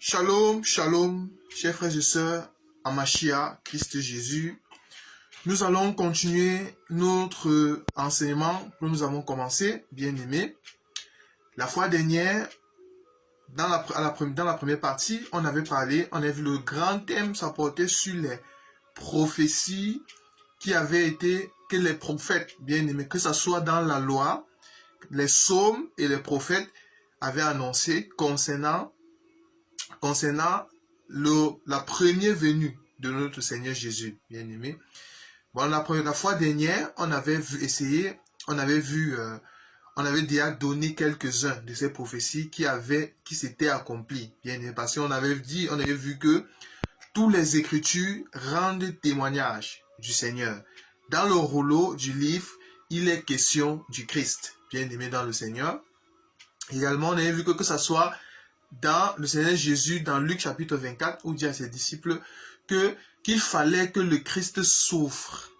Shalom, shalom, chers frères et sœurs, en Mashiach, Christ Jésus. Nous allons continuer notre enseignement que nous avons commencé, bien-aimés. La fois dernière, dans la première partie, on avait vu le grand thème, ça portait sur les prophéties que les prophètes, bien-aimés, que ce soit dans la loi, les psaumes et les prophètes avaient annoncé concernant la première venue de notre Seigneur Jésus, bien-aimé. Bon, la fois dernière, on avait déjà donné quelques-uns de ces prophéties qui s'étaient accomplies, bien-aimé, parce qu'on avait vu que toutes les Écritures rendent témoignage du Seigneur. Dans le rouleau du livre, il est question du Christ, bien-aimé dans le Seigneur. Également, on avait vu que ça soit dans le Seigneur Jésus, dans Luc chapitre 24, où il dit à ses disciples qu'il fallait que le Christ souffre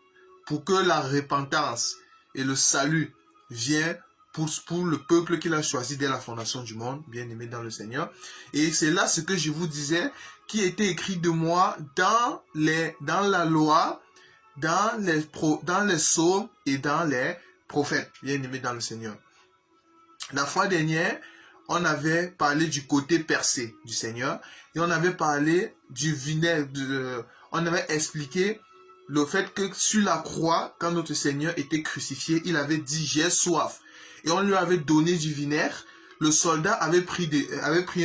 pour que la repentance et le salut viennent pour le peuple qu'il a choisi dès la fondation du monde, bien aimé dans le Seigneur. Et c'est là ce que je vous disais, qui était écrit de moi dans la loi, dans les psaumes et dans les prophètes, bien aimé dans le Seigneur. La fois dernière, on avait parlé du côté percé du Seigneur et on avait parlé du vinaigre. On avait expliqué le fait que sur la croix, quand notre Seigneur était crucifié, il avait dit « j'ai soif ». Et on lui avait donné du vinaigre. Le soldat avait pris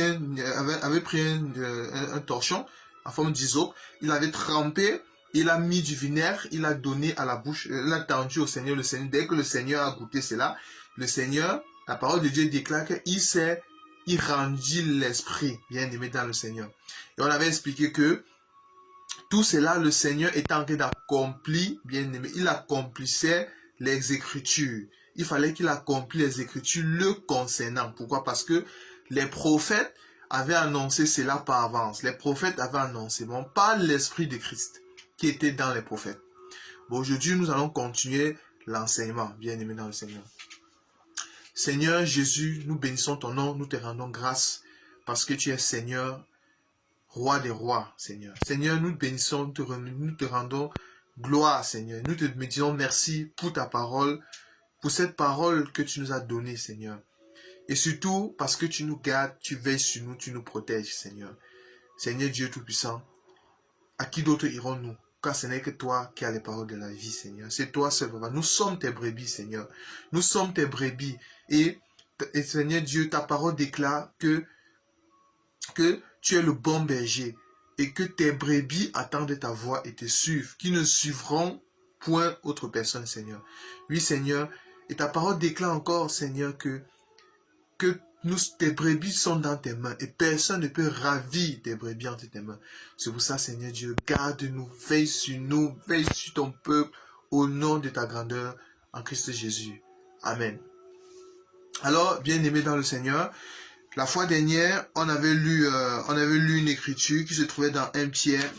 un torchon en forme d'hysope. Il avait trempé, il a mis du vinaigre, il a donné à la bouche, il a tendu au Seigneur. Le Seigneur, dès que le Seigneur a goûté cela, le Seigneur, la parole de Dieu déclare qu'il rendit l'esprit, bien aimé dans le Seigneur. Et on avait expliqué que tout cela, le Seigneur était en train d'accomplir, bien aimé, il accomplissait les Écritures. Il fallait qu'il accomplisse les Écritures le concernant. Pourquoi? Parce que les prophètes avaient annoncé cela par avance. Les prophètes avaient annoncé, bon, pas l'Esprit de Christ qui était dans les prophètes. Bon, aujourd'hui, nous allons continuer l'enseignement, bien aimé dans le Seigneur. Seigneur Jésus, nous bénissons ton nom, nous te rendons grâce parce que tu es Seigneur, Roi des rois, Seigneur. Seigneur, nous te bénissons, nous te rendons gloire, Seigneur. Nous te disons merci pour ta parole, pour cette parole que tu nous as donnée, Seigneur. Et surtout parce que tu nous gardes, tu veilles sur nous, tu nous protèges, Seigneur. Seigneur Dieu Tout-Puissant, à qui d'autre irons-nous? Car ce n'est que toi qui as les paroles de la vie, Seigneur. C'est toi seul, Papa. Nous sommes tes brebis, Seigneur. Nous sommes tes brebis. Et Seigneur Dieu, ta parole déclare que tu es le bon berger et que tes brebis attendent ta voix et te suivent, qui ne suivront point autre personne, Seigneur. Oui, Seigneur. Et ta parole déclare encore, Seigneur, que tes brebis sont dans tes mains et personne ne peut ravir tes brebis entre tes mains. C'est pour ça, Seigneur Dieu, garde-nous, veille sur nous, veille sur ton peuple au nom de ta grandeur en Christ Jésus. Amen. Alors, bien-aimés dans le Seigneur, la fois dernière, on avait lu une écriture qui se trouvait dans 1 Pierre.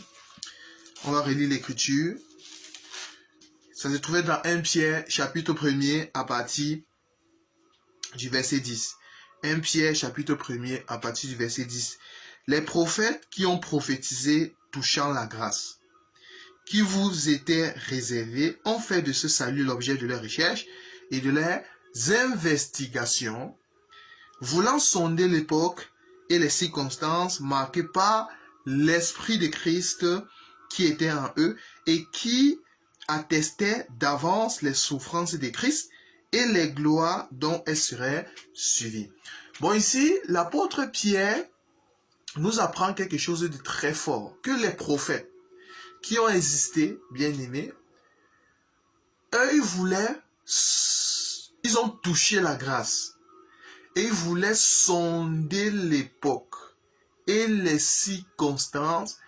On va relire l'écriture. Ça se trouvait dans 1 Pierre, chapitre 1er, à partir du verset 10. 1 Pierre, chapitre 1er, à partir du verset 10. Les prophètes qui ont prophétisé touchant la grâce, qui vous était réservée, ont fait de ce salut l'objet de leurs recherches et de leurs investigations, voulant sonder l'époque et les circonstances marquées par l'Esprit de Christ qui était en eux et qui attestait d'avance les souffrances de Christ et les gloires dont elles seraient suivies. Bon, ici, l'apôtre Pierre nous apprend quelque chose de très fort, que les prophètes qui ont existé, bien aimés, eux, ils ont touché la grâce et ils voulaient sonder l'époque et les circonstances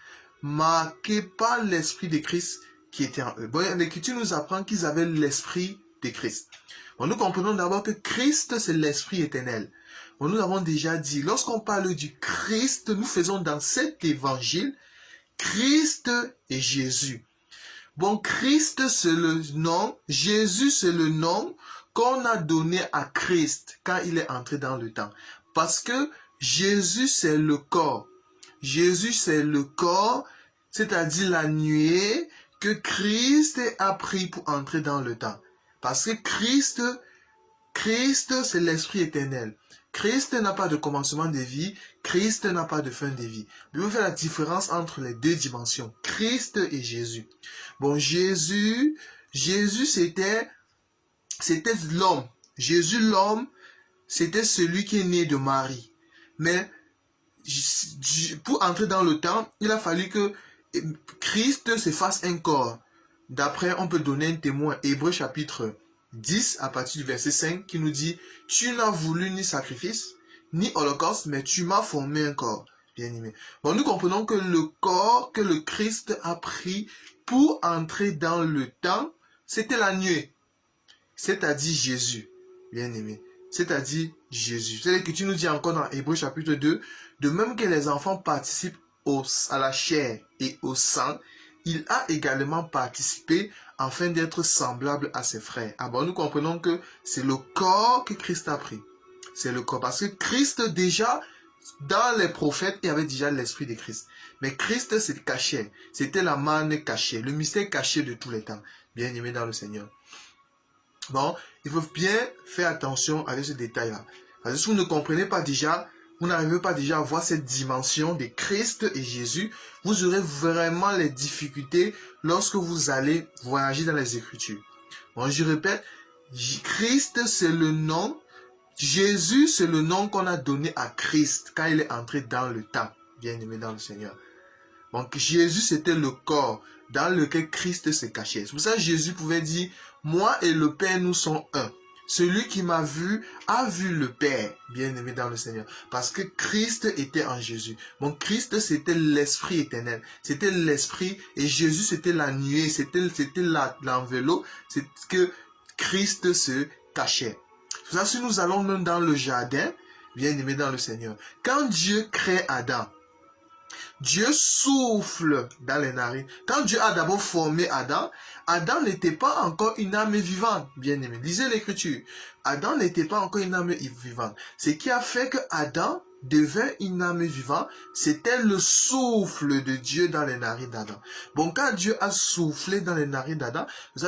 marquées par l'Esprit de Christ qui était en eux. Bon, l'Écriture nous apprend qu'ils avaient l'Esprit de Christ. Bon, nous comprenons d'abord que Christ, c'est l'Esprit éternel. Bon, nous l'avons déjà dit, lorsqu'on parle du Christ, nous faisons dans cet évangile Christ et Jésus. Bon, Christ, c'est le nom, Jésus, c'est le nom qu'on a donné à Christ quand il est entré dans le temps. Parce que Jésus, c'est le corps. Jésus, c'est le corps, c'est-à-dire la nuée que Christ a pris pour entrer dans le temps. Parce que Christ, c'est l'Esprit éternel. Christ n'a pas de commencement de vie, Christ n'a pas de fin de vie. Je vais faire la différence entre les deux dimensions, Christ et Jésus. Bon, Jésus, c'était l'homme. Jésus, l'homme, c'était celui qui est né de Marie. Mais pour entrer dans le temps, il a fallu que Christ se fasse un corps. D'après, on peut donner un témoin, Hébreux chapitre 10, à partir du verset 5, qui nous dit « Tu n'as voulu ni sacrifice, ni holocauste, mais tu m'as formé un corps. » Bien-aimé. Bon, nous comprenons que le corps que le Christ a pris pour entrer dans le temps, c'était la nuée, c'est-à-dire Jésus. Bien-aimé. C'est-à-dire Jésus. C'est ce que tu nous dis encore dans Hébreux chapitre 2, de même que les enfants participent à la chair et au sang, il a également participé afin d'être semblable à ses frères. Ah bon, nous comprenons que c'est le corps que Christ a pris. C'est le corps. Parce que Christ, déjà, dans les prophètes, il y avait déjà l'esprit de Christ. Mais Christ, c'est caché. C'était la manne cachée, le mystère caché de tous les temps. Bien aimé dans le Seigneur. Bon, il faut bien faire attention avec ce détail-là. Parce que si vous ne comprenez pas déjà, vous n'arrivez pas déjà à voir cette dimension de Christ et Jésus, vous aurez vraiment les difficultés lorsque vous allez voyager dans les Écritures. Bon, je répète, Christ c'est le nom, Jésus c'est le nom qu'on a donné à Christ quand il est entré dans le temps, bien aimé dans le Seigneur. Donc Jésus c'était le corps dans lequel Christ se cachait. C'est pour ça que Jésus pouvait dire, moi et le Père nous sommes un. Celui qui m'a vu a vu le Père, bien aimé dans le Seigneur. Parce que Christ était en Jésus. Bon, Christ, c'était l'Esprit éternel. C'était l'Esprit et Jésus, c'était la nuée, c'était l'enveloppe. C'est que Christ se cachait. C'est pour ça que si nous allons même dans le jardin, bien aimé dans le Seigneur, quand Dieu crée Adam, Dieu souffle dans les narines. Quand Dieu a d'abord formé Adam, Adam n'était pas encore une âme vivante, bien aimé. Lisez l'écriture. Adam n'était pas encore une âme vivante. Ce qui a fait que Adam devint une âme vivante, c'était le souffle de Dieu dans les narines d'Adam. Bon, quand Dieu a soufflé dans les narines d'Adam,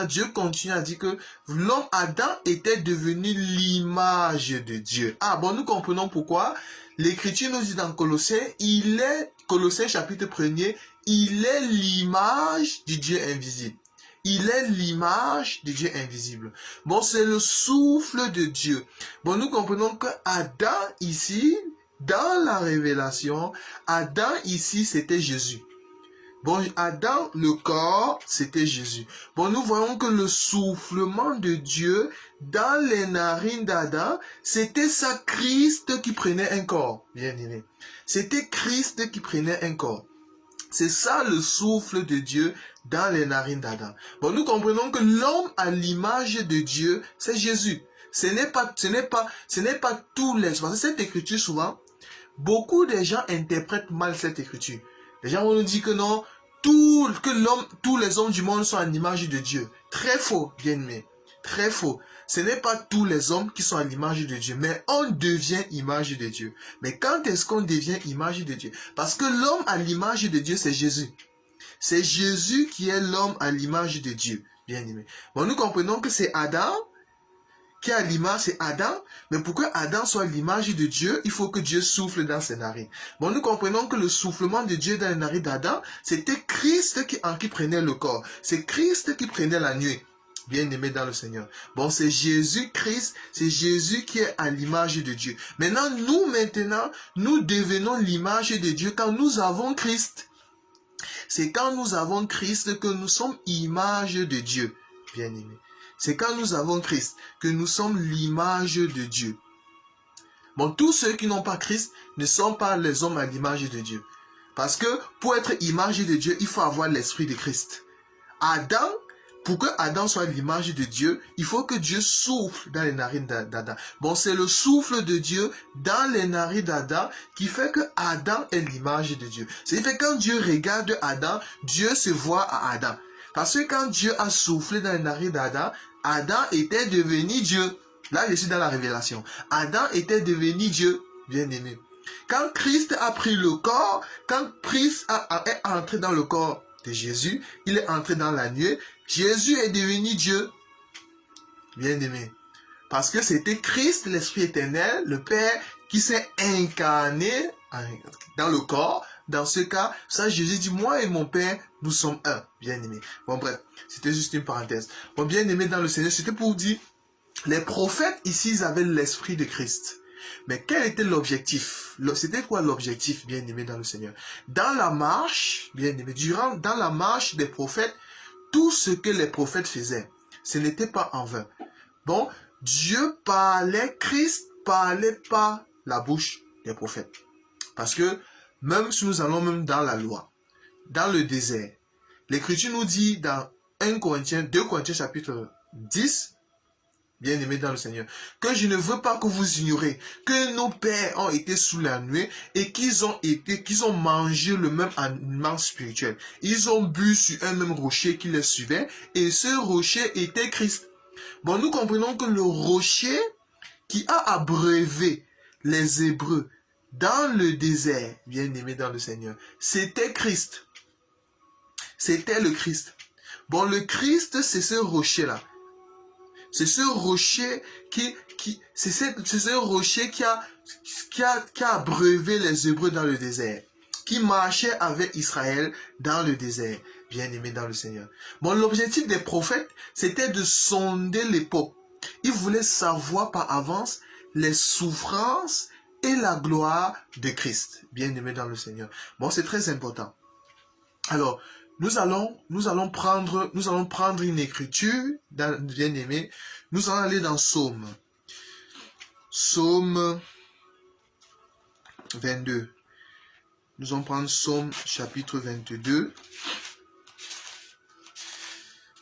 Dieu continue à dire que l'homme Adam était devenu l'image de Dieu. Ah bon, nous comprenons pourquoi. L'écriture nous dit dans Colossiens, Colossiens chapitre 1er, il est l'image du Dieu invisible. Il est l'image du Dieu invisible. Bon, c'est le souffle de Dieu. Bon, nous comprenons que Adam ici, dans la révélation, Adam ici, c'était Jésus. Bon, Adam, le corps, c'était Jésus. Bon, nous voyons que le soufflement de Dieu dans les narines d'Adam, c'était ça Christ qui prenait un corps. Bien aimé. C'était Christ qui prenait un corps. C'est ça le souffle de Dieu dans les narines d'Adam. Bon, nous comprenons que l'homme à l'image de Dieu, c'est Jésus. Ce n'est pas tous les... Parce que cette écriture, souvent, beaucoup de gens interprètent mal cette écriture. Les gens vont nous dire que non, tous les hommes du monde sont à l'image de Dieu. Très faux, bien aimé. Très faux. Ce n'est pas tous les hommes qui sont à l'image de Dieu, mais on devient image de Dieu. Mais quand est-ce qu'on devient image de Dieu? Parce que l'homme à l'image de Dieu, c'est Jésus. C'est Jésus qui est l'homme à l'image de Dieu, bien aimé. Bon, nous comprenons que c'est Adam qui a l'image, c'est Adam, mais pour que Adam soit l'image de Dieu, il faut que Dieu souffle dans ses narines. Bon, nous comprenons que le soufflement de Dieu dans les narines d'Adam, c'était Christ qui prenait le corps. C'est Christ qui prenait la nuée. Bien aimé dans le Seigneur. Bon, c'est Jésus-Christ, c'est Jésus qui est à l'image de Dieu. Maintenant, nous devenons l'image de Dieu quand nous avons Christ. C'est quand nous avons Christ que nous sommes image de Dieu. Bien aimé. C'est quand nous avons Christ que nous sommes l'image de Dieu. Bon, tous ceux qui n'ont pas Christ ne sont pas les hommes à l'image de Dieu. Parce que pour être image de Dieu, il faut avoir l'esprit de Christ. Adam, pour que Adam soit l'image de Dieu, il faut que Dieu souffle dans les narines d'Adam. Bon, c'est le souffle de Dieu dans les narines d'Adam qui fait que Adam est l'image de Dieu. C'est-à-dire que quand Dieu regarde Adam, Dieu se voit à Adam. Parce que quand Dieu a soufflé dans les narines d'Adam, Adam était devenu Dieu. Là, je suis dans la révélation. Adam était devenu Dieu, bien aimé. Quand Christ a pris le corps, quand Christ est entré dans le corps de Jésus, il est entré dans la nuée, Jésus est devenu Dieu. Bien-aimé. Parce que c'était Christ, l'Esprit éternel, le Père, qui s'est incarné dans le corps. Dans ce cas, ça, Jésus dit, moi et mon Père, nous sommes un. Bien-aimé. Bon, bref, c'était juste une parenthèse. Bon, bien-aimé dans le Seigneur, c'était pour dire, les prophètes, ici, ils avaient l'Esprit de Christ. Mais quel était l'objectif? C'était quoi l'objectif, bien-aimé dans le Seigneur? Dans la marche, bien-aimé, dans la marche des prophètes, tout ce que les prophètes faisaient, ce n'était pas en vain. Bon, Dieu parlait, Christ parlait par la bouche des prophètes. Parce que même si nous allons même dans la loi, dans le désert, l'Écriture nous dit dans 2 Corinthiens chapitre 10, bien-aimés dans le Seigneur, que je ne veux pas que vous ignorez que nos pères ont été sous la nuée et qu'ils ont mangé le même aliment spirituel. Ils ont bu sur un même rocher qui les suivait et ce rocher était Christ. Bon, nous comprenons que le rocher qui a abreuvé les Hébreux dans le désert, bien-aimés dans le Seigneur, c'était Christ. C'était le Christ. Bon, le Christ, c'est ce rocher-là. C'est ce rocher c'est ce rocher qui a abreuvé les Hébreux dans le désert, qui marchait avec Israël dans le désert, bien-aimé dans le Seigneur. Bon, l'objectif des prophètes, c'était de sonder l'époque. Ils voulaient savoir par avance les souffrances et la gloire de Christ, bien-aimé dans le Seigneur. Bon, c'est très important. Alors, nous allons prendre une écriture, bien-aimé. Nous allons aller dans Psaume 22. Nous allons prendre Psaume chapitre 22.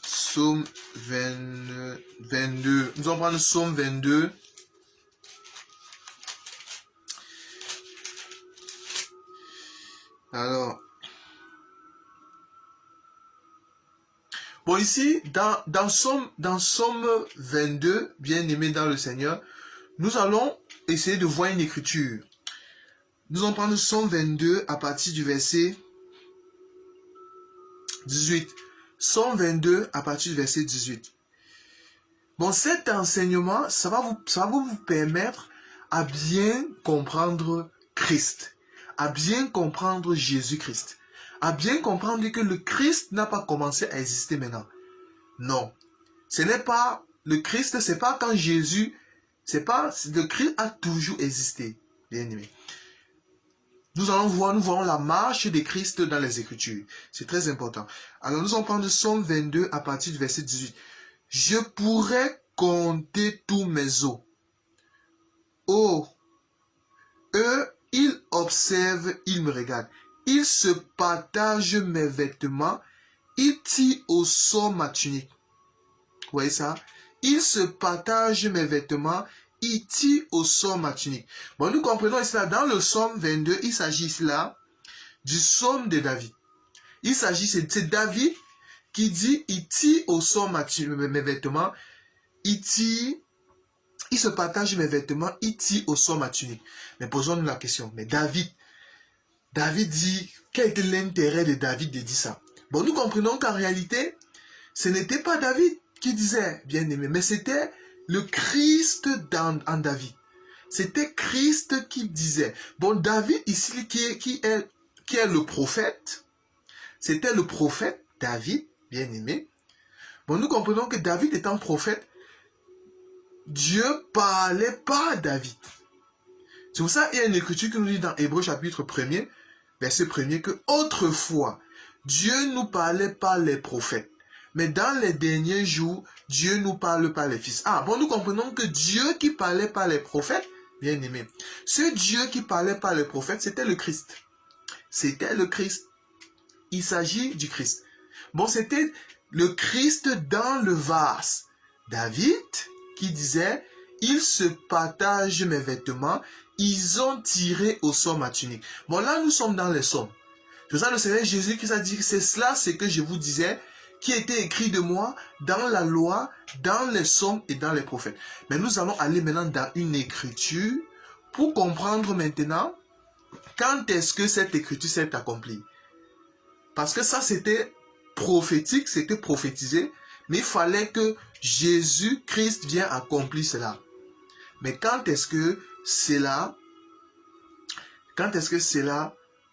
Psaume 22. Nous allons prendre Psaume 22. Alors, bon, ici, dans Psaume 22, bien-aimé dans le Seigneur, nous allons essayer de voir une écriture. Nous allons prendre Psaume 22 à partir du verset 18. Psaume 22 à partir du verset 18. Bon, cet enseignement, ça va vous permettre à bien comprendre Christ, à bien comprendre Jésus-Christ, à bien comprendre que le Christ n'a pas commencé à exister maintenant. Non. Ce n'est pas le Christ, c'est pas quand Jésus, le Christ a toujours existé, bien aimé. Nous voyons la marche de Christ dans les Écritures. C'est très important. Alors nous allons prendre Psaume 22 à partir du verset 18. Je pourrais compter tous mes os. Oh, eux, ils observent, ils me regardent. Ils se partagent mes vêtements. Ils tirent au sort ma tunique. Vous voyez ça? Ils se partagent mes vêtements. Ils tirent au sort ma tunique. Bon, nous comprenons ici là, dans le psaume 22, il s'agit ici là du psaume de David. Il s'agit, c'est David qui dit, il tire au sort mes vêtements. Il se partage mes vêtements. Il tire au sort ma tunique. Mais posons-nous la question. Mais David dit, quel était l'intérêt de David de dire ça? Bon, nous comprenons qu'en réalité, ce n'était pas David qui disait, bien aimé, mais c'était le Christ en David. C'était Christ qui disait. Bon, David ici, qui est le prophète, c'était le prophète David, bien aimé. Bon, nous comprenons que David étant prophète, Dieu parlait par David. C'est pour ça qu'il y a une écriture qui nous dit dans Hébreux chapitre 1er, verset 1er, que autrefois, Dieu nous parlait par les prophètes. Mais dans les derniers jours, Dieu nous parle par les fils. Ah, bon, nous comprenons que Dieu qui parlait par les prophètes, bien aimé, ce Dieu qui parlait par les prophètes, c'était le Christ. C'était le Christ. Il s'agit du Christ. Bon, c'était le Christ dans le vase. David qui disait, ils se partagent mes vêtements, ils ont tiré au sort ma tunique. Bon, là, nous sommes dans les psaumes. C'est ça le Seigneur Jésus qui a dit, c'est cela, ce que je vous disais, qui était écrit de moi dans la loi, dans les psaumes et dans les prophètes. Mais nous allons aller maintenant dans une écriture pour comprendre maintenant quand est-ce que cette écriture s'est accomplie? Parce que ça, c'était prophétique, c'était prophétisé, mais il fallait que Jésus-Christ vienne accomplir cela. Mais quand est-ce que cela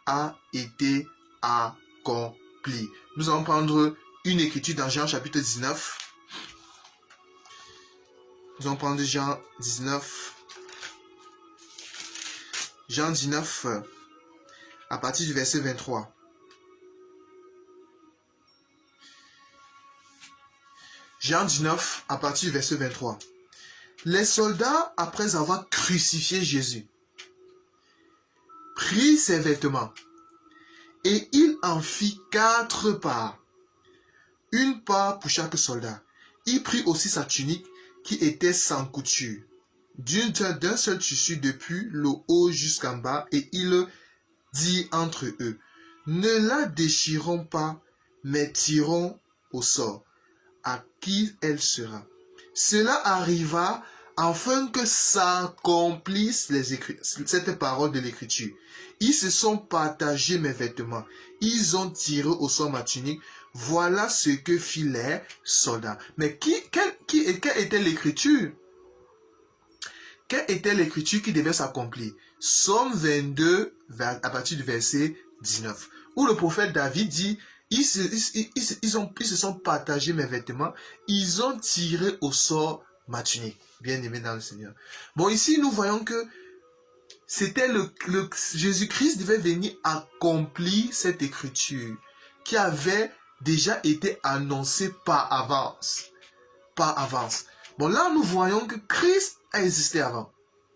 a été accompli? Nous allons prendre une écriture dans Jean chapitre 19. Nous allons prendre Jean 19. Jean 19, à partir du verset 23. Jean 19, à partir du verset 23. Les soldats, après avoir crucifié Jésus, prit ses vêtements et il en fit 4 parts, une part pour chaque soldat. Il prit aussi sa tunique qui était sans couture, d'un seul tissu depuis le haut jusqu'en bas, et il dit entre eux, ne la déchirons pas, mais tirons au sort à qui elle sera. Cela arriva afin que s'accomplisse cette parole de l'écriture. Ils se sont partagés mes vêtements. Ils ont tiré au sort ma tunique. Voilà ce que fit les soldats. Mais quelle était l'écriture? Quelle était l'écriture qui devait s'accomplir? Somme 22, à partir du verset 19, où le prophète David dit, ils se sont partagés mes vêtements, ils ont tiré au sort ma tunique. Bien aimé dans le Seigneur. Bon, ici, nous voyons que c'était Jésus-Christ devait venir accomplir cette écriture qui avait déjà été annoncée par avance. Par avance. Bon, là, nous voyons que Christ a existé avant.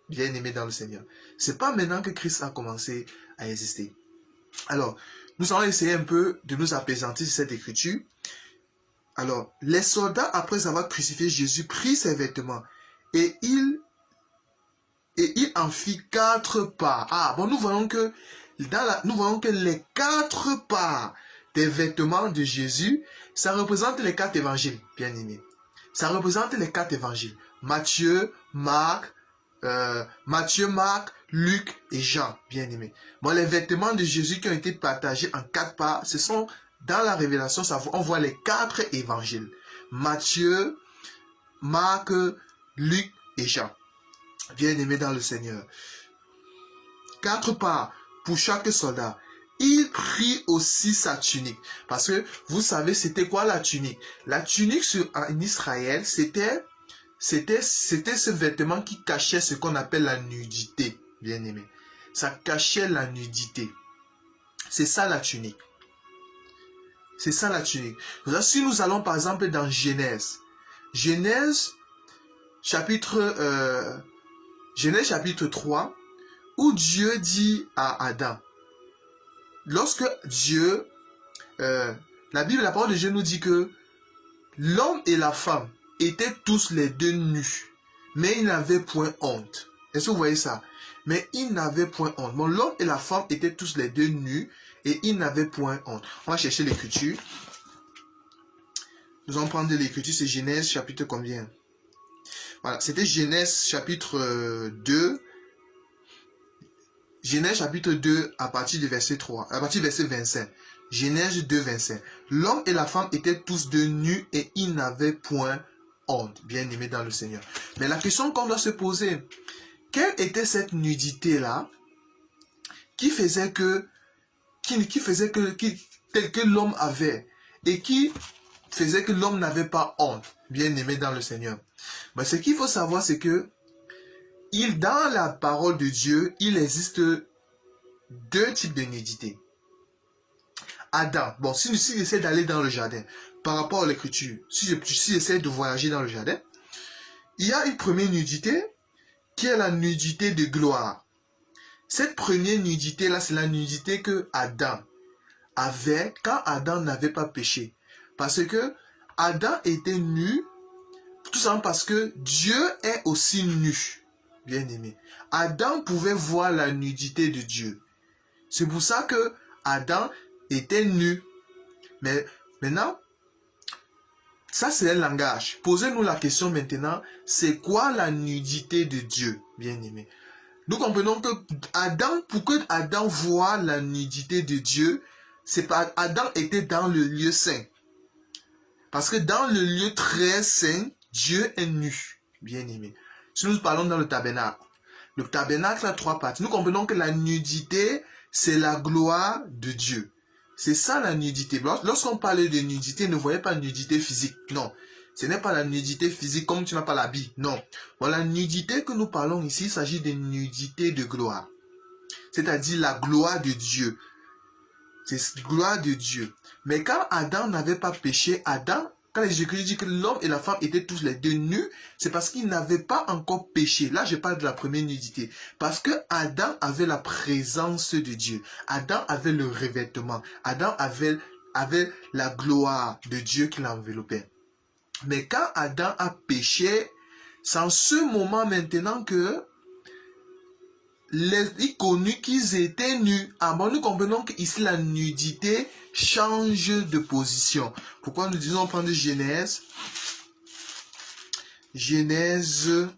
Bien aimé dans le Seigneur. C'est pas maintenant que Christ a commencé à exister. Alors, nous allons essayer un peu de nous apaisantir sur cette écriture. Alors, les soldats, après avoir crucifié Jésus, prit ses vêtements et il en fit 4 parts. Ah, bon, nous voyons que les 4 parts des vêtements de Jésus, ça représente les 4 évangiles, bien aimés. Ça représente les 4 évangiles. Matthieu, Marc, Luc et Jean, bien aimés. Bon, les vêtements de Jésus qui ont été partagés en 4 parts, ce sont dans la révélation, on voit les 4 évangiles. Matthieu, Marc, Luc et Jean. Bien aimés dans le Seigneur. 4 parts pour chaque soldat. Il prit aussi sa tunique. Parce que vous savez, c'était quoi la tunique? La tunique en Israël, c'était ce vêtement qui cachait ce qu'on appelle la nudité. Bien aimé. Ça cachait la nudité. C'est ça la tunique. C'est ça la tunique. Si nous allons par exemple dans Genèse. Genèse chapitre 3, où Dieu dit à Adam, lorsque Dieu, la parole de Dieu nous dit que l'homme et la femme étaient tous les deux nus, mais ils n'avaient point honte. Est-ce que vous voyez ça? Mais ils n'avaient point honte. Bon, l'homme et la femme étaient tous les deux nus et ils n'avaient point honte. On va chercher l'écriture. Nous allons prendre l'écriture, c'est Genèse chapitre combien? Voilà, c'était Genèse chapitre 2. Genèse chapitre 2 à partir du verset 3, à partir du verset 25. Genèse 2, 25. L'homme et la femme étaient tous deux nus et ils n'avaient point honte. Bien aimés dans le Seigneur. Mais la question qu'on doit se poser, quelle était cette nudité-là qui faisait que l'homme avait et qui faisait que l'homme n'avait pas honte, bien aimé dans le Seigneur. Mais ce qu'il faut savoir, c'est que dans la parole de Dieu, il existe 2 types de nudité. Adam, bon, si j'essaie d'aller dans le jardin, par rapport à l'écriture, si j'essaie de voyager dans le jardin, il y a une première nudité qui est la nudité de gloire. Cette première nudité-là, c'est la nudité que Adam avait quand Adam n'avait pas péché. Parce que Adam était nu, tout simplement parce que Dieu est aussi nu. Bien aimé. Adam pouvait voir la nudité de Dieu. C'est pour ça que Adam était nu. Mais maintenant, ça c'est un langage. Posez-nous la question maintenant, c'est quoi la nudité de Dieu, bien aimé? Nous comprenons que Adam, pour que Adam voie la nudité de Dieu, c'est pas Adam était dans le lieu saint. Parce que dans le lieu très saint, Dieu est nu, bien aimé. Si nous parlons dans le tabernacle a 3 parties. Nous comprenons que la nudité, c'est la gloire de Dieu. C'est ça la nudité. Lorsqu'on parle de nudité, ne voyez pas nudité physique. Non. Ce n'est pas la nudité physique comme tu n'as pas l'habit. Non. Bon, la nudité que nous parlons ici, il s'agit de nudité de gloire. C'est-à-dire la gloire de Dieu. C'est la gloire de Dieu. Mais quand Adam n'avait pas péché, quand les Jésus dit que l'homme et la femme étaient tous les deux nus, c'est parce qu'ils n'avaient pas encore péché. Là, je parle de la première nudité. Parce que Adam avait la présence de Dieu. Adam avait le revêtement. Adam avait la gloire de Dieu qui l'enveloppait. Mais quand Adam a péché, c'est en ce moment maintenant que il connut qu'ils étaient nus. Bon, nous comprenons qu'ici la nudité change de position. Pourquoi nous disons prendre Genèse? Genèse.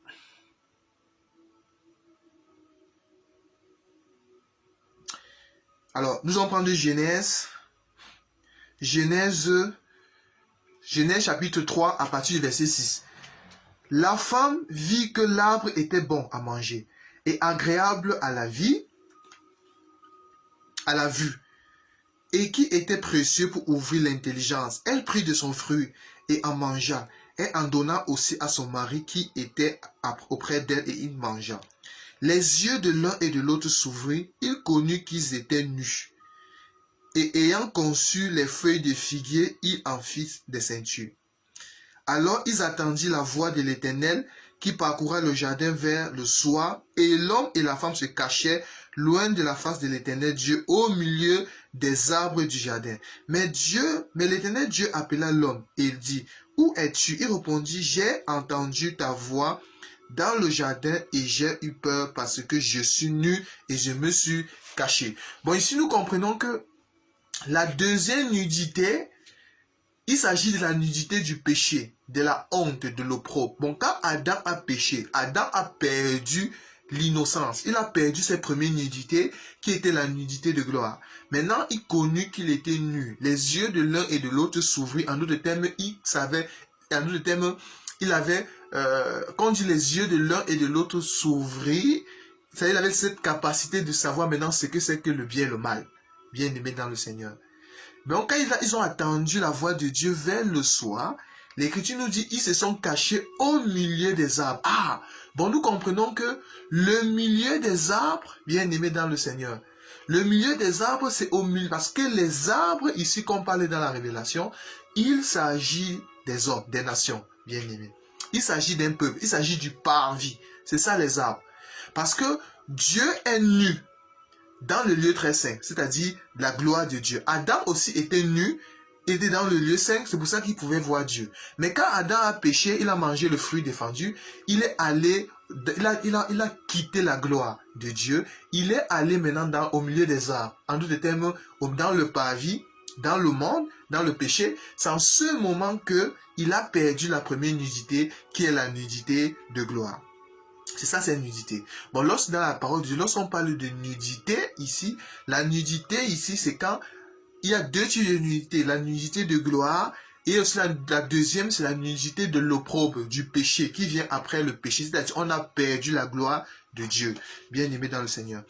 Alors, nous allons prendre Genèse. Genèse chapitre 3 à partir du verset 6. La femme vit que l'arbre était bon à manger et agréable à la vue, et qui était précieux pour ouvrir l'intelligence. Elle prit de son fruit et en mangea, et en donna aussi à son mari qui était auprès d'elle, et il mangea. Les yeux de l'un et de l'autre s'ouvrirent, il connut qu'ils étaient nus. Et ayant conçu les feuilles de figuier, il en fit des ceintures. Alors ils attendirent la voix de l'Éternel qui parcourra le jardin vers le soir, et l'homme et la femme se cachaient loin de la face de l'Éternel Dieu au milieu des arbres du jardin. Mais l'Éternel Dieu appela l'homme et il dit, où es-tu? Il répondit, j'ai entendu ta voix dans le jardin et j'ai eu peur parce que je suis nu et je me suis caché. Bon, ici nous comprenons que la deuxième nudité, il s'agit de la nudité du péché, de la honte, de l'opprobre. Bon, quand Adam a péché, Adam a perdu l'innocence. Il a perdu ses premières nudités, qui était la nudité de gloire. Maintenant, il connut qu'il était nu. Les yeux de l'un et de l'autre s'ouvrirent. En d'autres termes, il avait, quand on dit les yeux de l'un et de l'autre s'ouvrirent, ça, il avait cette capacité de savoir maintenant ce que c'est que le bien et le mal. Bien aimé dans le Seigneur. Donc, quand ils ont attendu la voix de Dieu vers le soir, l'Écriture nous dit, ils se sont cachés au milieu des arbres. Ah, bon, nous comprenons que le milieu des arbres, bien aimé dans le Seigneur, le milieu des arbres, c'est au milieu, parce que les arbres, ici qu'on parlait dans la Révélation, il s'agit des hommes, des nations, bien aimés. Il s'agit d'un peuple, il s'agit du parvis. C'est ça les arbres. Parce que Dieu est nu dans le lieu très saint, c'est-à-dire la gloire de Dieu. Adam aussi était nu, était dans le lieu saint, c'est pour ça qu'il pouvait voir Dieu. Mais quand Adam a péché, il a mangé le fruit défendu, il est allé, il a quitté la gloire de Dieu, il est allé maintenant au milieu des arbres, en d'autres termes, dans le parvis, dans le monde, dans le péché. C'est en ce moment qu'il a perdu la première nudité, qui est la nudité de gloire. C'est ça, c'est nudité. Bon, dans la parole de Dieu, lorsqu'on parle de nudité ici, la nudité ici, c'est quand il y a deux types de nudité. La nudité de gloire et aussi la deuxième, c'est la nudité de l'opprobre, du péché, qui vient après le péché. C'est-à-dire on a perdu la gloire de Dieu. Bien aimé dans le Seigneur.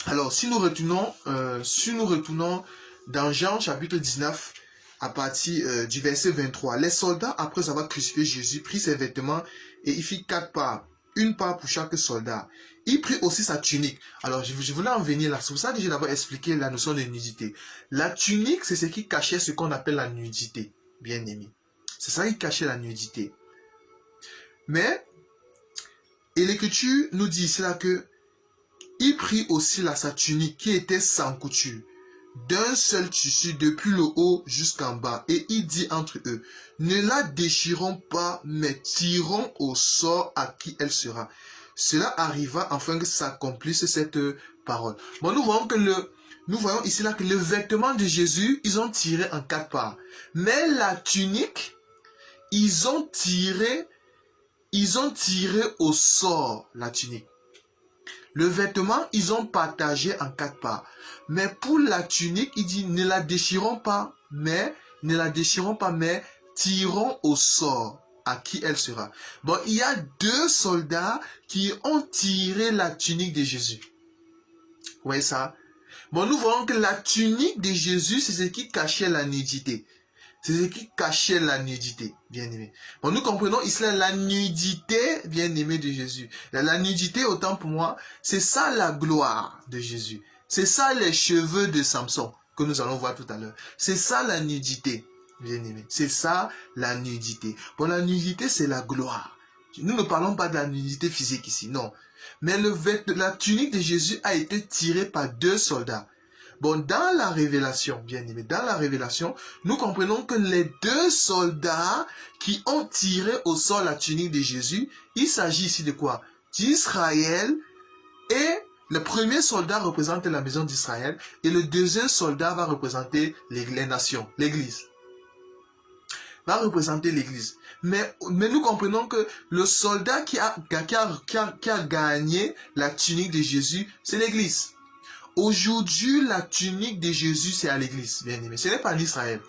Alors, si nous retournons dans Jean chapitre 19, à partir du verset 23, les soldats, après avoir crucifié Jésus, prirent ses vêtements et il fit 4 parts, une part pour chaque soldat. Il prit aussi sa tunique. Alors, je voulais en venir là. C'est pour ça que j'ai d'abord expliqué la notion de nudité. La tunique, c'est ce qui cachait ce qu'on appelle la nudité, bien aimé. C'est ça qui cachait la nudité. Mais, et l'Écriture nous dit ici là que il prit aussi sa tunique qui était sans couture, d'un seul tissu depuis le haut jusqu'en bas. Et il dit entre eux, ne la déchirons pas, mais tirons au sort à qui elle sera. Cela arriva afin que s'accomplisse cette parole. Bon, nous voyons ici là que le vêtement de Jésus, ils ont tiré en 4 parts. Mais la tunique, ils ont tiré au sort la tunique. Le vêtement, ils ont partagé en 4 parts. Mais pour la tunique, il dit, ne la déchirons pas, mais tirons au sort à qui elle sera. Bon, il y a 2 soldats qui ont tiré la tunique de Jésus. Vous voyez ça? Bon, nous voyons que la tunique de Jésus, c'est ce qui cachait la nudité. C'est ce qui cachait la nudité, bien-aimé. Bon, nous comprenons ici la nudité, bien-aimé de Jésus. La nudité, autant pour moi, c'est ça la gloire de Jésus. C'est ça les cheveux de Samson que nous allons voir tout à l'heure. C'est ça la nudité, bien-aimé. C'est ça la nudité. Bon, la nudité, c'est la gloire. Nous ne parlons pas de la nudité physique ici, non. Mais la tunique de Jésus a été tirée par 2 soldats. Bon, dans la révélation, bien aimé, dans la révélation, nous comprenons que les 2 soldats qui ont tiré au sort la tunique de Jésus, il s'agit ici de quoi? D'Israël, et le premier soldat représente la maison d'Israël et le deuxième soldat va représenter les nations, l'Église. Va représenter l'Église. Mais nous comprenons que le soldat qui a gagné la tunique de Jésus, c'est l'Église. Aujourd'hui, la tunique de Jésus, c'est à l'Église, bien aimé. Ce n'est pas en Israël.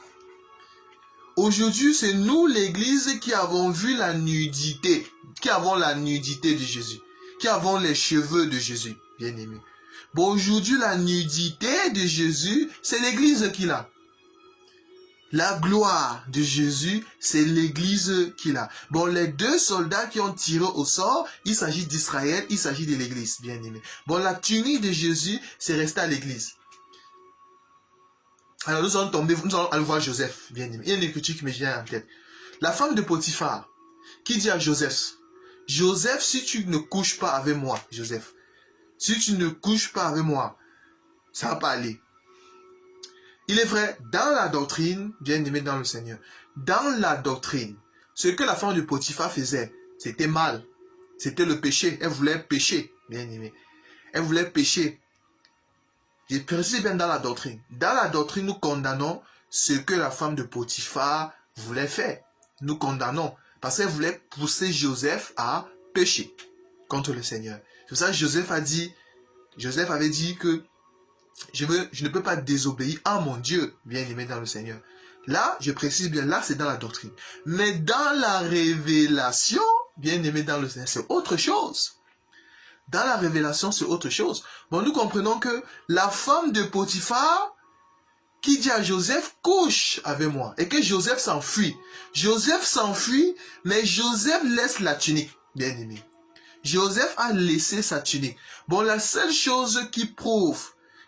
Aujourd'hui, c'est nous, l'Église, qui avons vu la nudité, qui avons la nudité de Jésus, qui avons les cheveux de Jésus, bien aimé. Bon, aujourd'hui, la nudité de Jésus, c'est l'Église qui l'a. La gloire de Jésus, c'est l'Église qu'il a. Bon, les 2 soldats qui ont tiré au sort, il s'agit d'Israël, il s'agit de l'Église, bien aimé. Bon, la tunique de Jésus, c'est resté à l'Église. Alors, nous allons aller voir Joseph, bien aimé. Il y a une écriture qui me vient en tête. La femme de Potiphar, qui dit à Joseph, Joseph, si tu ne couches pas avec moi, Joseph, si tu ne couches pas avec moi, ça va pas aller. Il est vrai, dans la doctrine, bien aimé dans le Seigneur, dans la doctrine, ce que la femme de Potiphar faisait, c'était mal. C'était le péché. Elle voulait pécher, bien aimé. Elle voulait pécher. Je précise bien dans la doctrine. Dans la doctrine, nous condamnons ce que la femme de Potiphar voulait faire. Nous condamnons. Parce qu'elle voulait pousser Joseph à pécher contre le Seigneur. C'est pour ça que Joseph avait dit que je ne peux pas désobéir à mon Dieu, bien aimé dans le Seigneur. Là, je précise bien, là c'est dans la doctrine. Mais dans la révélation, bien aimé dans le Seigneur, c'est autre chose. Dans la révélation, c'est autre chose. Bon, nous comprenons que la femme de Potiphar, qui dit à Joseph, couche avec moi, et que Joseph s'enfuit. Joseph s'enfuit, mais Joseph laisse la tunique, bien aimé. Joseph a laissé sa tunique. Bon, la seule chose qui prouve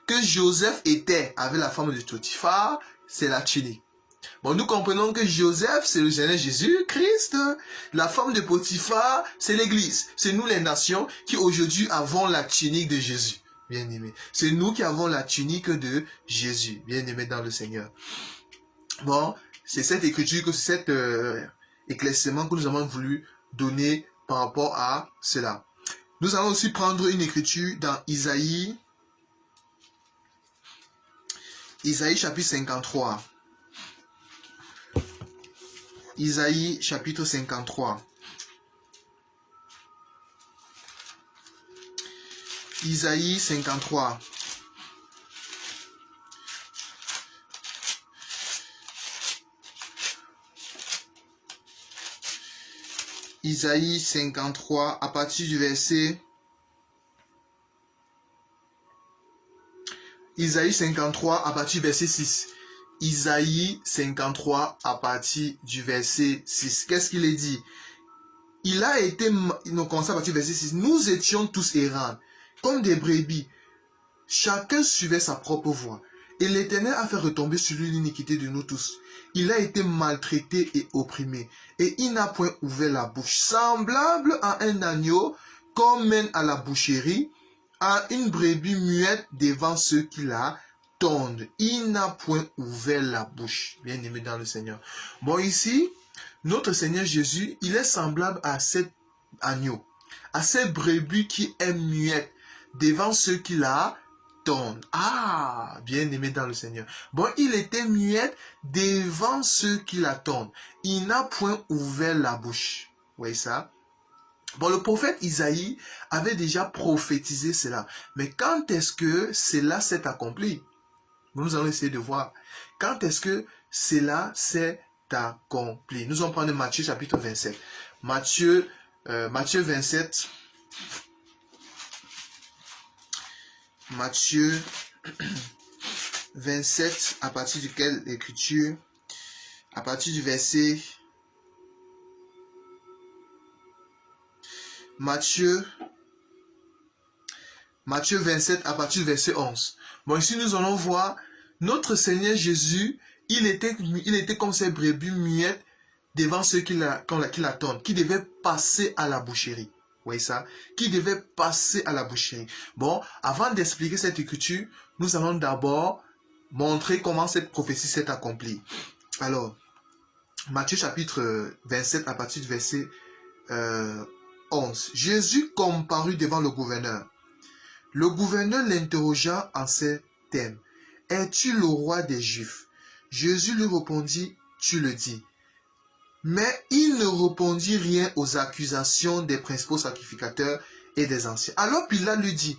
que Joseph était avec la femme de Potiphar, c'est la tunique. Bon, nous comprenons que Joseph, c'est le Seigneur Jésus-Christ. La femme de Potiphar, c'est l'Église. C'est nous les nations qui aujourd'hui avons la tunique de Jésus, bien aimé. C'est nous qui avons la tunique de Jésus, bien aimé dans le Seigneur. Bon, c'est cette écriture, c'est cet éclaircissement que nous avons voulu donner par rapport à cela. Nous allons aussi prendre une écriture dans Isaïe chapitre 53. Isaïe chapitre 53. Isaïe 53. Isaïe 53 à partir du verset Isaïe 53 à partir du verset 6. Isaïe 53 à partir du verset 6. Qu'est-ce qu'il est dit? Il a été, nous commençons à partir du verset 6. Nous étions tous errants, comme des brebis. Chacun suivait sa propre voie. Et l'Éternel a fait retomber sur lui l'iniquité de nous tous. Il a été maltraité et opprimé. Et il n'a point ouvert la bouche. Semblable à un agneau qu'on mène à la boucherie, à une brebis muette devant ceux qui la tondent. Il n'a point ouvert la bouche. Bien aimé dans le Seigneur. Bon, ici, notre Seigneur Jésus, il est semblable à cet agneau, à cette brebis qui est muette devant ceux qui la tondent. Ah, bien aimé dans le Seigneur. Bon, il était muette devant ceux qui la tondent. Il n'a point ouvert la bouche. Vous voyez ça? Bon, le prophète Isaïe avait déjà prophétisé cela. Mais quand est-ce que cela s'est accompli? Nous allons essayer de voir. Quand est-ce que cela s'est accompli? Nous allons prendre Matthieu chapitre 27. Matthieu 27. Matthieu 27, à partir duquel l'écriture, à partir du verset Matthieu 27 à partir du verset 11. Bon, ici nous allons voir notre Seigneur Jésus, il était comme ces brebis muettes devant ceux qui l'attendent, qui devaient passer à la boucherie. Vous voyez ça? Qui devaient passer à la boucherie. Bon, avant d'expliquer cette écriture, nous allons d'abord montrer comment cette prophétie s'est accomplie. Alors, Matthieu chapitre 27 à partir du verset 11. Jésus comparut devant le gouverneur. Le gouverneur l'interrogea en ces termes. Es-tu le roi des Juifs? Jésus lui répondit, tu le dis. Mais il ne répondit rien aux accusations des principaux sacrificateurs et des anciens. Alors Pilate lui dit,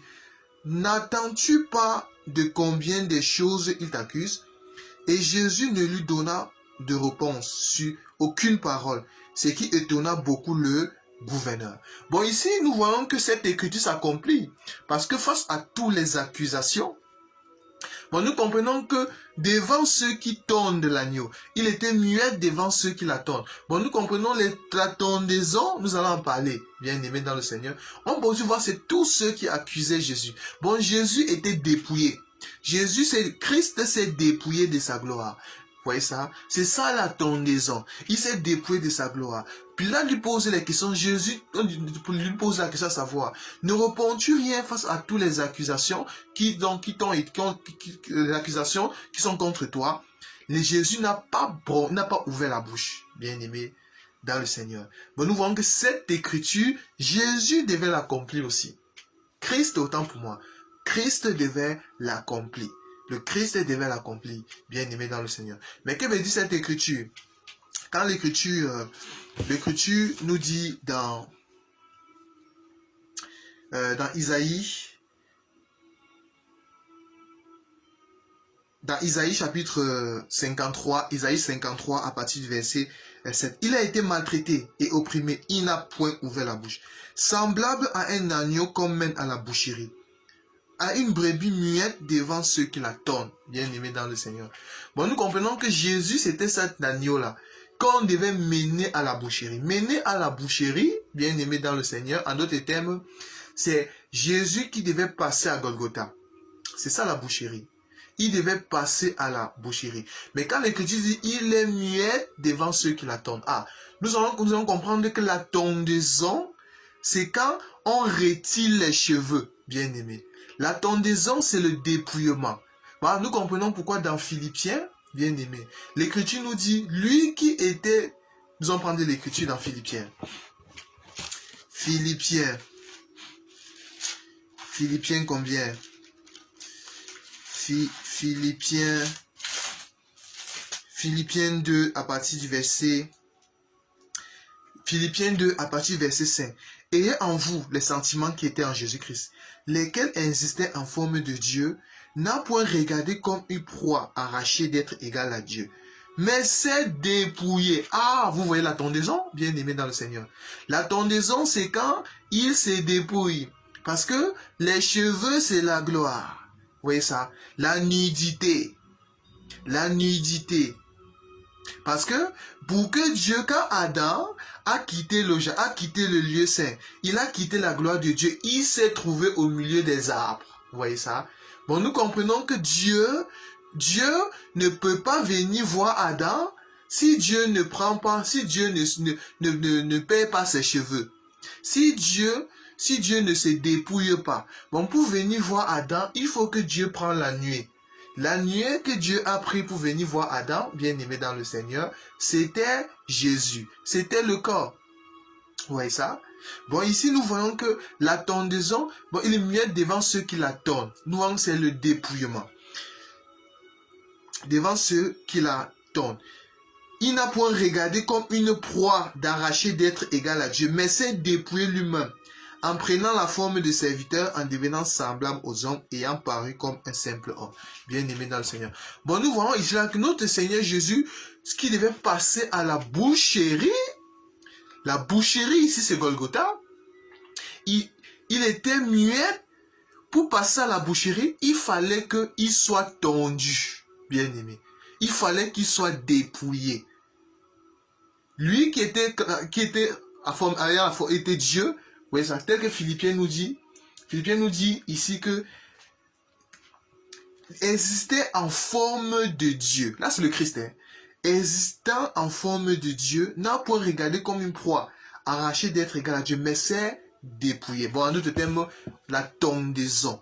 n'attends-tu pas de combien de choses il t'accuse? Et Jésus ne lui donna de réponse sur aucune parole, ce qui étonna beaucoup le gouverneur. Bon, ici, nous voyons que cette écriture s'accomplit. Parce que face à toutes les accusations, bon, nous comprenons que devant ceux qui tondent l'agneau, il était muet devant ceux qui l'attendent. Bon, nous comprenons la tondaison, nous allons en parler, bien aimé dans le Seigneur. On peut aussi voir, c'est tous ceux qui accusaient Jésus. Bon, Jésus était dépouillé. Christ s'est dépouillé de sa gloire. Vous voyez ça? C'est ça la tondaison. Il s'est dépouillé de sa gloire. Puis là, lui pose les questions. Jésus lui pose la question à savoir, ne réponds-tu rien face à toutes les accusations les accusations qui sont contre toi? Jésus n'a pas ouvert la bouche, bien aimé dans le Seigneur. Mais nous voyons que cette écriture, Jésus devait l'accomplir aussi. Christ, autant pour moi, Christ devait l'accomplir. Le Christ devait l'accomplir, bien aimé dans le Seigneur. Mais que veut dire cette écriture? Quand l'écriture nous dit dans Isaïe chapitre 53, Isaïe 53 à partir du verset 7, il a été maltraité et opprimé, il n'a point ouvert la bouche. Semblable à un agneau qu'on mène à la boucherie, à une brebis muette devant ceux qui l'attendent, bien aimé dans le Seigneur. Bon, nous comprenons que Jésus, c'était cet agneau-là, qu'on devait mener à la boucherie. Mener à la boucherie, bien aimé dans le Seigneur, en d'autres termes, c'est Jésus qui devait passer à Golgotha. C'est ça la boucherie. Il devait passer à la boucherie. Mais quand l'Écriture dit, il est muet devant ceux qui l'attendent. Ah, nous allons comprendre que la tondaison, c'est quand on retire les cheveux, bien aimé. La tondaison, c'est le dépouillement. Voilà, nous comprenons pourquoi dans Philippiens, bien aimé, l'Écriture nous dit, lui qui était... Nous allons prendre l'Écriture dans Philippiens. Philippiens combien? Philippiens 2 à partir du verset... Philippiens 2 à partir du verset 5. Ayez en vous les sentiments qui étaient en Jésus-Christ, lesquels existaient en forme de Dieu, n'a point regardé comme une proie arrachée d'être égal à Dieu, mais s'est dépouillé. Ah, vous voyez la tondaison, bien aimé dans le Seigneur. La tondaison, c'est quand il se dépouille. Parce que les cheveux, c'est la gloire. Vous voyez ça? La nudité. La nudité. Parce que pour que Dieu, quand Adam a quitté le lieu saint, il a quitté la gloire de Dieu, il s'est trouvé au milieu des arbres. Vous voyez ça? Bon, nous comprenons que Dieu ne peut pas venir voir Adam si Dieu ne prend pas, si Dieu ne paie pas ses cheveux. Si Dieu ne se dépouille pas. Bon, pour venir voir Adam, il faut que Dieu prenne la nuée. La nuée que Dieu a pris pour venir voir Adam, bien aimé dans le Seigneur, c'était Jésus. C'était le corps. Vous voyez ça? Bon, ici, nous voyons que la tondaison, bon, il est muet devant ceux qui l'attendent. Nous voyons que c'est le dépouillement. Devant ceux qui l'attendent. Il n'a point regardé comme une proie d'arracher d'être égal à Dieu, mais s'est dépouillé lui-même, en prenant la forme de serviteur, en devenant semblable aux hommes, ayant paru comme un simple homme. Bien-aimé dans le Seigneur. Bon, nous voyons ici là que notre Seigneur Jésus, ce qui devait passer à la boucherie ici c'est Golgotha, il était muet. Pour passer à la boucherie, il fallait qu'il soit tondu, bien-aimé. Il fallait qu'il soit dépouillé. Lui qui était était Dieu, oui, c'est tel que Philippiens nous dit ici que existait en forme de Dieu. Là, c'est le Christ. Hein. Existant en forme de Dieu, n'a point regardé comme une proie, arraché d'être égal à Dieu, mais c'est dépouillé. Bon, en d'autres termes, la tondaison.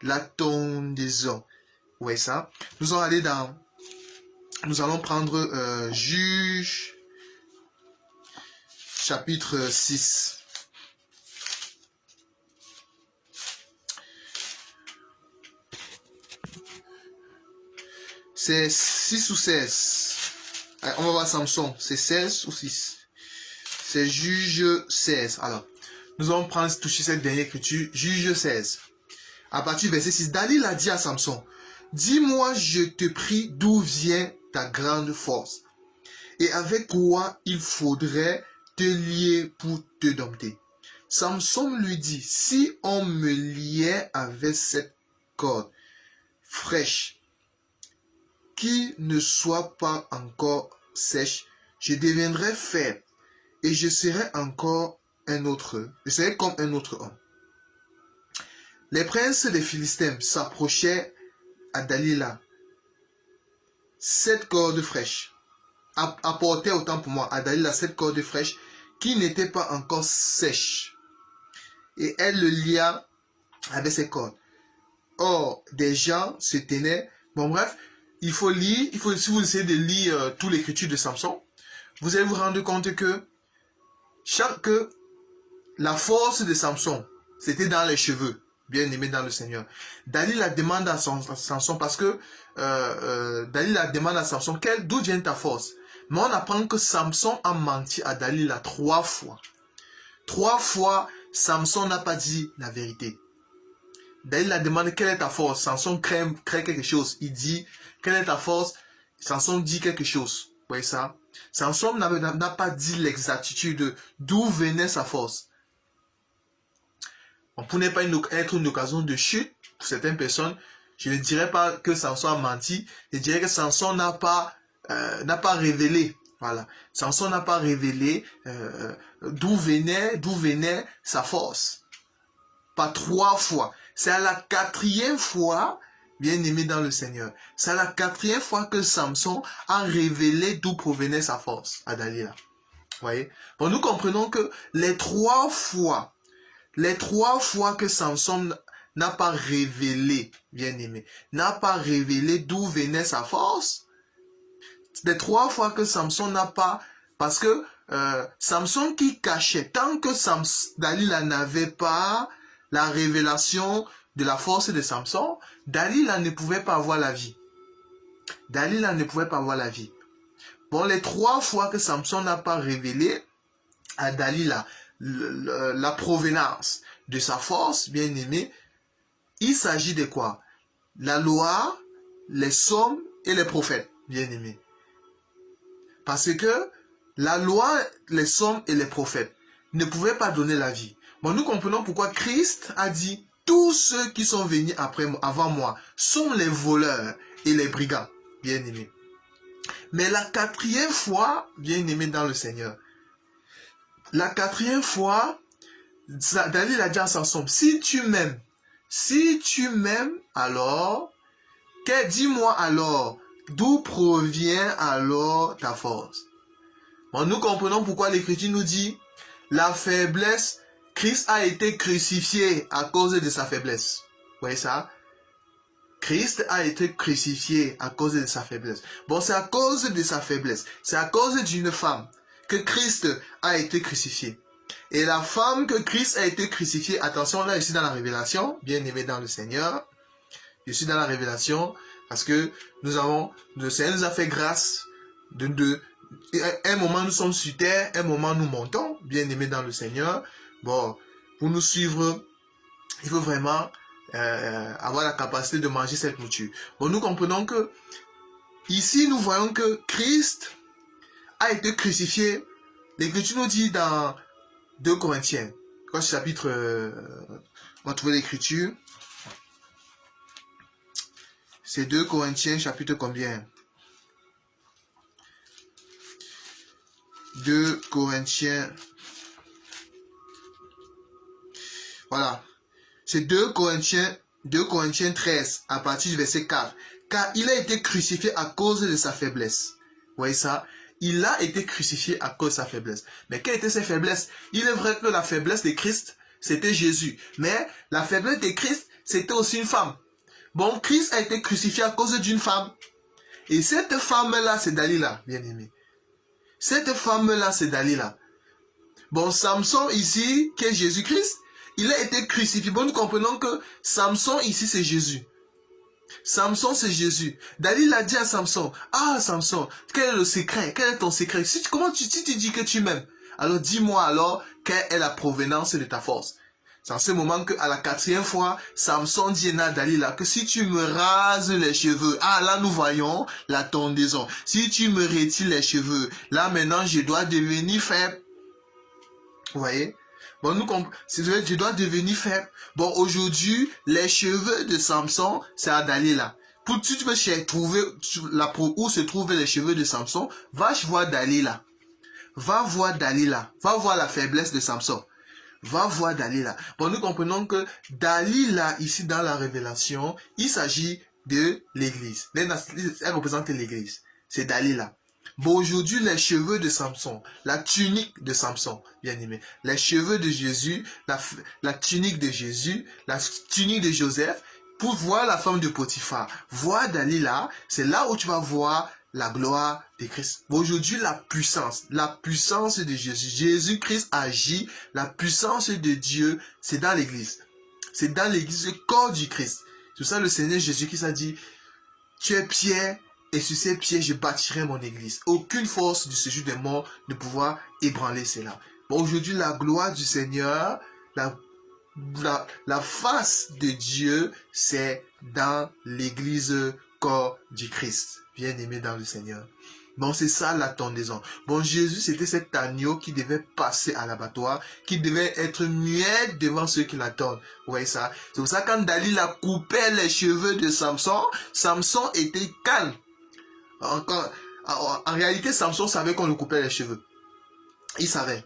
La tondaison. Oui, ça. Nous allons prendre Juge, chapitre 6. C'est 6 ou 16. Allez, on va voir Samson. C'est 16 ou 6. C'est Juge 16. Alors, nous allons toucher cette dernière écriture. Juge 16. À partir du verset 6, Dalila a dit à Samson, « Dis-moi, je te prie, d'où vient ta grande force, et avec quoi il faudrait te lier pour te dompter. » Samson lui dit, « Si on me liait avec cette corde fraîche, qui ne soit pas encore sèche, je deviendrai faible, et je serai comme un autre homme. » Les princes des Philistins s'approchaient à Dalila. Cette corde fraîche apportait autant pour moi à Dalila cette corde fraîche qui n'était pas encore sèche. Et elle le lia avec ses cordes. Or, des gens se tenaient. Bon, bref, si vous essayez de lire toute l'écriture de Samson, vous allez vous rendre compte que la force de Samson, c'était dans les cheveux. Bien aimé dans le Seigneur. Dalila demande à Samson parce que Dalila demande à Samson d'où vient ta force. Mais on apprend que Samson a menti à Dalila 3 fois. 3 fois, Samson n'a pas dit la vérité. Dalila demande quelle est ta force. Samson crée quelque chose. Il dit quelle est ta force. Samson dit quelque chose. Vous voyez ça? Samson n'a pas dit l'exactitude d'où venait sa force. On ne pourrait pas être une occasion de chute pour certaines personnes. Je ne dirais pas que Samson a menti. Je dirais que Samson n'a pas révélé. Voilà. Samson n'a pas révélé d'où venait sa force. Pas 3 fois. C'est à la 4e fois, bien aimé dans le Seigneur. C'est à la 4e fois que Samson a révélé d'où provenait sa force à Dalila. Vous voyez? Bon, nous comprenons que les 3 fois que Samson n'a pas révélé, bien aimé, n'a pas révélé d'où venait sa force, les 3 fois que Samson n'a pas, parce que Samson qui cachait, tant que Dalila n'avait pas la révélation de la force de Samson, Dalila ne pouvait pas avoir la vie. Dalila ne pouvait pas avoir la vie. Bon, les 3 fois que Samson n'a pas révélé à Dalila la provenance de sa force, bien aimé, il s'agit de quoi? La loi, les psaumes et les prophètes, bien aimé. Parce que la loi, les psaumes et les prophètes ne pouvaient pas donner la vie. Bon, nous comprenons pourquoi Christ a dit, tous ceux qui sont venus avant moi sont les voleurs et les brigands, bien aimé. Mais la 4e fois, bien aimé dans le Seigneur, la 4e fois, Dalila a dit à Samson, si tu m'aimes, alors, dis-moi alors, d'où provient alors ta force? Bon, nous comprenons pourquoi l'Écriture nous dit, la faiblesse, Christ a été crucifié à cause de sa faiblesse. Vous voyez ça? Christ a été crucifié à cause de sa faiblesse. Bon, c'est à cause de sa faiblesse. C'est à cause d'une femme que Christ a été crucifié. Et la femme que Christ a été crucifiée, attention, là, je suis dans la révélation, bien aimé dans le Seigneur. Je suis dans la révélation parce que le Seigneur nous a fait grâce Un moment nous sommes sur terre, un moment nous montons, bien aimés dans le Seigneur. Bon, pour nous suivre, il faut vraiment avoir la capacité de manger cette nourriture. Bon, nous comprenons que ici nous voyons que Christ a été crucifié. L'Écriture nous dit dans 2 Corinthiens, chapitre, on va trouver l'Écriture. C'est 2 Corinthiens, chapitre combien? 2 Corinthiens. Voilà. C'est 2 Corinthiens 13, à partir du verset 4. Car il a été crucifié à cause de sa faiblesse. Vous voyez ça? Il a été crucifié à cause de sa faiblesse. Mais quelle était sa faiblesse? Il est vrai que la faiblesse de Christ, c'était Jésus. Mais la faiblesse de Christ, c'était aussi une femme. Bon, Christ a été crucifié à cause d'une femme. Et cette femme-là, c'est Dalila, bien aimé. Cette femme-là, c'est Dalila. Bon, Samson ici, qui est Jésus-Christ, il a été crucifié. Bon, nous comprenons que Samson ici, c'est Jésus. Samson, c'est Jésus. Dalila dit à Samson, ah Samson, quel est le secret? Quel est ton secret? Si tu dis que tu m'aimes, alors dis-moi alors, quelle est la provenance de ta force? C'est en ce moment qu'à la 4e fois, Samson dit à Dalila que si tu me rases les cheveux, ah là nous voyons la tondaison. Si tu me retires les cheveux, là maintenant je dois devenir faible. Vous voyez? Bon, je dois devenir faible. Bon, aujourd'hui, les cheveux de Samson, c'est à Dalila. Pour tu veux trouver où se trouvent les cheveux de Samson, va voir Dalila. Va voir Dalila. Va voir la faiblesse de Samson. Va voir Dalila. Bon, nous comprenons que Dalila, ici dans la révélation, il s'agit de l'église. Elle représente l'église. C'est Dalila. Bon, aujourd'hui, les cheveux de Samson, la tunique de Samson, bien aimé, les cheveux de Jésus, la tunique de Jésus, la tunique de Joseph, pour voir la femme de Potiphar, voir Dalila, c'est là où tu vas voir la gloire de Christ. Bon, aujourd'hui, la puissance de Jésus. Jésus-Christ agit, la puissance de Dieu, c'est dans l'église. C'est dans l'église, le corps du Christ. C'est pour ça le Seigneur Jésus-Christ a dit, tu es Pierre, et sur ces pieds, je bâtirai mon église. Aucune force du séjour des morts ne pourra ébranler cela. Bon, aujourd'hui, la gloire du Seigneur, la face de Dieu, c'est dans l'église corps du Christ. Bien aimé dans le Seigneur. Bon, c'est ça la tondaison. Bon, Jésus, c'était cet agneau qui devait passer à l'abattoir, qui devait être muet devant ceux qui l'attendent. Vous voyez ça? C'est pour ça quand Dalila coupait les cheveux de Samson, Samson était calme. En réalité, Samson savait qu'on le coupait les cheveux. Il savait.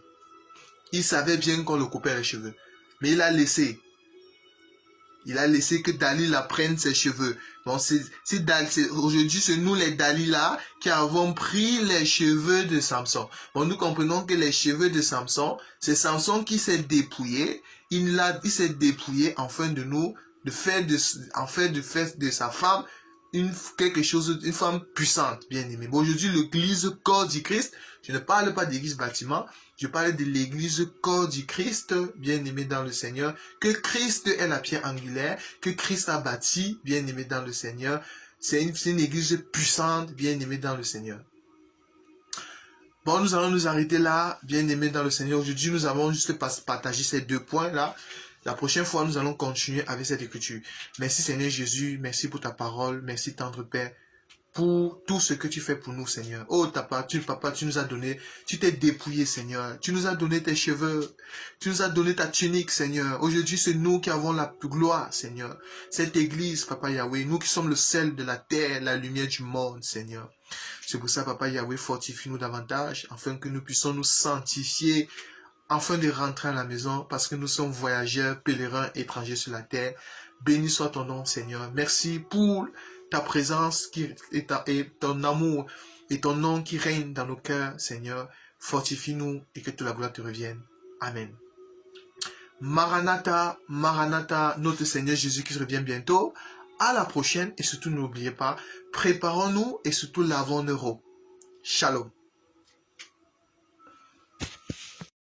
Il savait bien qu'on le coupait les cheveux. Mais il a laissé. Il a laissé que Dalila prenne ses cheveux. Bon, aujourd'hui, c'est nous les Dalila qui avons pris les cheveux de Samson. Bon, nous comprenons que les cheveux de Samson, c'est Samson qui s'est dépouillé. Il s'est dépouillé afin de faire de sa femme une femme puissante, bien aimée. Bon, aujourd'hui, l'église corps du Christ, je ne parle pas d'église bâtiment, je parle de l'église corps du Christ, bien aimé dans le Seigneur, que Christ est la pierre angulaire, que Christ a bâti, bien aimé dans le Seigneur. C'est une église puissante, bien aimée dans le Seigneur. Bon, nous allons nous arrêter là, bien aimé dans le Seigneur. Aujourd'hui, nous avons juste partagé ces 2 points-là. La prochaine fois, nous allons continuer avec cette écriture. Merci Seigneur Jésus, merci pour ta parole, merci tendre Père, pour tout ce que tu fais pour nous Seigneur. Oh Papa, tu nous as donné, tu t'es dépouillé Seigneur, tu nous as donné tes cheveux, tu nous as donné ta tunique Seigneur. Aujourd'hui, c'est nous qui avons la gloire Seigneur. Cette église, Papa Yahweh, nous qui sommes le sel de la terre, la lumière du monde Seigneur. C'est pour ça Papa Yahweh, fortifie-nous davantage, afin que nous puissions nous sanctifier, afin de rentrer à la maison, parce que nous sommes voyageurs, pèlerins, étrangers sur la terre. Béni soit ton nom, Seigneur. Merci pour ta présence et ton amour et ton nom qui règne dans nos cœurs, Seigneur. Fortifie-nous et que toute la gloire te revienne. Amen. Maranatha, Maranatha, notre Seigneur Jésus qui revient bientôt. À la prochaine et surtout n'oubliez pas, préparons-nous et surtout lavons nos robes. Shalom.